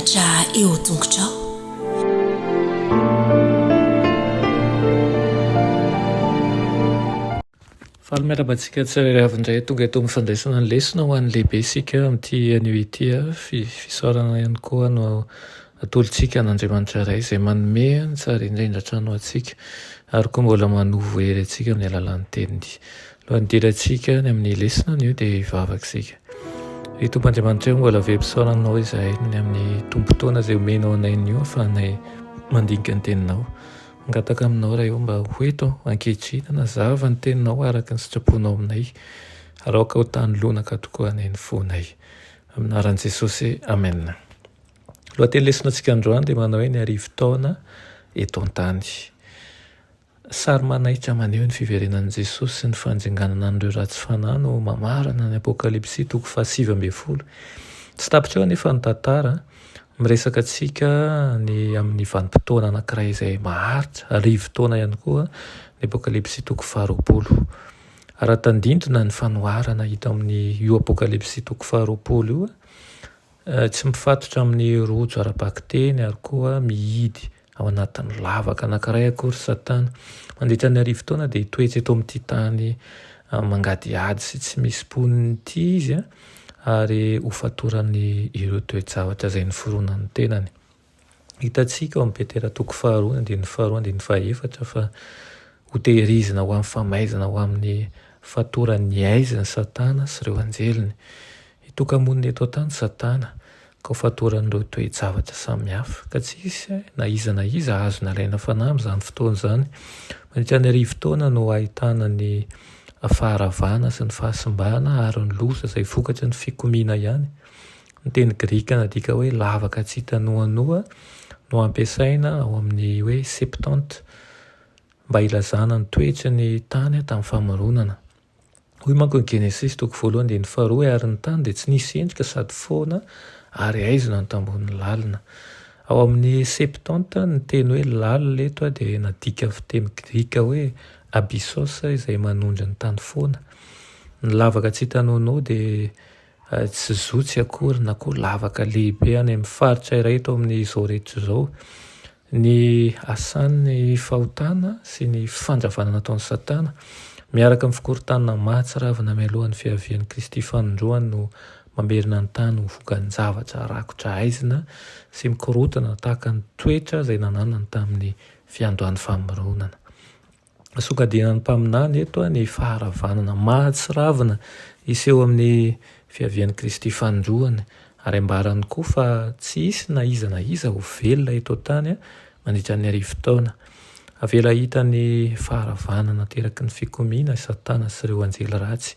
mianatra eo tongotrao. Faly miarabantsika tsirairay avy-indray tonga eto mifandraisana ny lesona ho an'ny lehibe sika amin'ity anio ity fisaorana ihany koa no atolontsika n'Andriamanitra iray izay manome ny tsara indrindra trano antsika ary koa mbola manovo hery antsika amin'ny alalan'ny teniny. Lohan'ny dirantsika ny amin'ny lesona anio dia hivavaka ry Tompoandriamanitra eo mbola vempisaoranao izahay ny amin'ny tompotoana izay omenao anay io ahafahanay mandinika ny teninao. Mangataka aminao raha eo mba hoeto ankehitrina na zava ny teninao araka ny sitraponao aminay ary aoka ho tany lonaka tokoa anay ny fonay. Amin'ny anaran'i Jesosy, amen. Lohateny lesonantsika androany dia manao hoe ny arivo-taona eto an-tany. Sary manaitra maneho ny fiverenan'i Jesosy sy ny fanjanganana an'ireo ratsy fanahy no mamarana ny Apokalipsy 7:20. Tsy tapitra eo anefa ny tantara miresaka antsika ny amin'ny vanim-potoana anankiray izay maharitra, arivo-taona ihany koa ny Apokalipsy 20. Ara-tandindrina ny fanoharana hita amin'ny io Apokalipsy 20 io tsy mifatotra amin'ny rojo ara-bakiteny ary koa mihidy ao anatin'ny lavaka anankiray akory Satana. Mandritra ny arivo-taona dia hitoetra eto amin'ity tany mangadiady sy tsy misy poniny ity izy ary ho fatorany ireo toe-javatra izay noforonan'ny tenany. Hitantsika ao amin'ny Petera 2:1-2 fa ho tehirizina ho amin'ny famaizana ho amin'ny fatoran'ny aiziny Satana sy ireo anjeliny. Hitokamoniny eto an-tany Satana ka ho fatoran'ireo toe-javatra samihafa ka tsisy na iza azo nalaina fanahy amin'izany fotoana izany. Mandritra ny arivo-taona no ahitana ny faharavana sy ny fahasimbana ary ny loza izay vokatry ny fikomiana ihany. Ny teny Grika nadika hoe lavaka tsy hita noanoa no ampiasaina ao amin'ny hoe septante mba ilazana ny toetry ny tany tamin'ny famoronana. Hoy manko ny Genesis 1:1-2 ary ny tany dia tsy nisy endrika sady foana ary aizina ny tambon'ny lalina. Ao amin'ny septante ny teny hoe lalina eto dia nadika teny Grika hoe abyssos izay manondro ny tany foana. Ny lavaka tsy hita noanoa dia tsy zotsy akory na koa lavaka lehibe any amin'ny faritra iray eto amin'izao rehetra izao. Ny asan'ny fahotana sy ny fanjavanana nataon'ny Satana miaraka amin'ny fikorontanana mahatsiravina mialohan'ny fiavian'i Kristy fanondroany no mamerina ny tany ho vokan'ny zavatra rakotra aizina sy mikorotana tahaka ny toetra izay nananany tamin'ny fiandohan'ny famoronana. Sokadinan'ny mpaminany eto ny faharavanana mahatsiravina iseho amin'ny fiavian'i Kristy fanondroany ary ambarany koa fa tsy hisy na iza ho velona eto tany mandritra ny arivo-taona. Avela hita ny faharavanana teraky ny fikomiana Satana sy ireo anjely ratsy.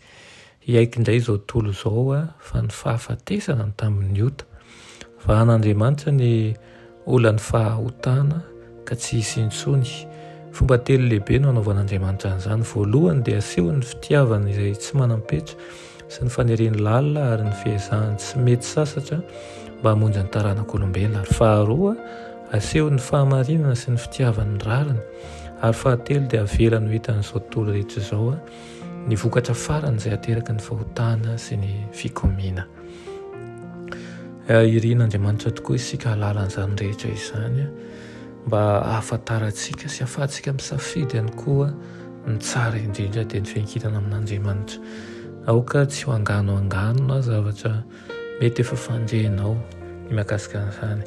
Hiaiky indray izao tontolo izao fa ny fahafatesana ny tamin'ny ota. Vahan'Andriamanitra ny olan'ny fahahotana ka tsy hisy intsony. Fomba telo lehibe no anaovan'Andriamanitra an'izany. Voalohany dia aseho ny fitiavana izay tsy manam-petra sy ny faniriany lalina ary ny fiezahany tsy mety sasatra mba hamonjy ny taranak'olombelona. Ary faharoa aseho ny fahamarinana sy ny fitiavany rariny. Ary fahatelo dia avelany ho hitan'izao tontolo rehetra izao ny vokatra farany izay ateraky ny fahotana sy ny fikomiana. Irian'Andriamanitra tokoa isika halalan'izany rehetra izany mba ahafantarantsika sy ahafahantsika misafidy ihany koa ny tsara indrindra dia ny fiankitana amin'Andriamanitra. Aoka tsy ho angano na zavatra mety efa fandrehinao ny mahakasika an'izany.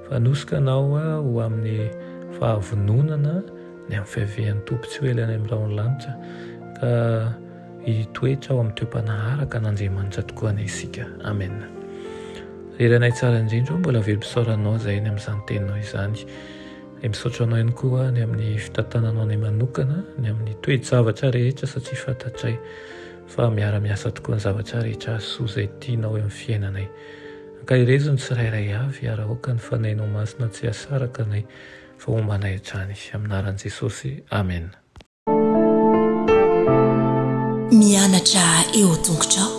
Fa nosika anao ho amin'ny fahavononana ny amin'ny fiavian'ny Tompo tsy ho ela any amin'ny raon'ny lanitra ka hitoetra ao amin'ny toeam-panaharaka an'Andriamanitra tokoa ny isika. Amen. Reranay tsara indrindra mbola vempisaoranao izay ny amin'izany teninao izany. Misaotra anao ihany koa ny amin'ny fitantananao ny manokana, ny amin'ny toe-javatra rehetra satria fantatray fa miara-miasa tokoa ny zavatra rehetra soa izay tianao eo amin'ny fiainanay. Ankahirezo ny tsirairay avy ary aoka ny fanainao masina tsy hasaraka anay fa hombanay hatrany. Amin'ny anaran'i Jesosy, amen. Mianatra eo tongotrao.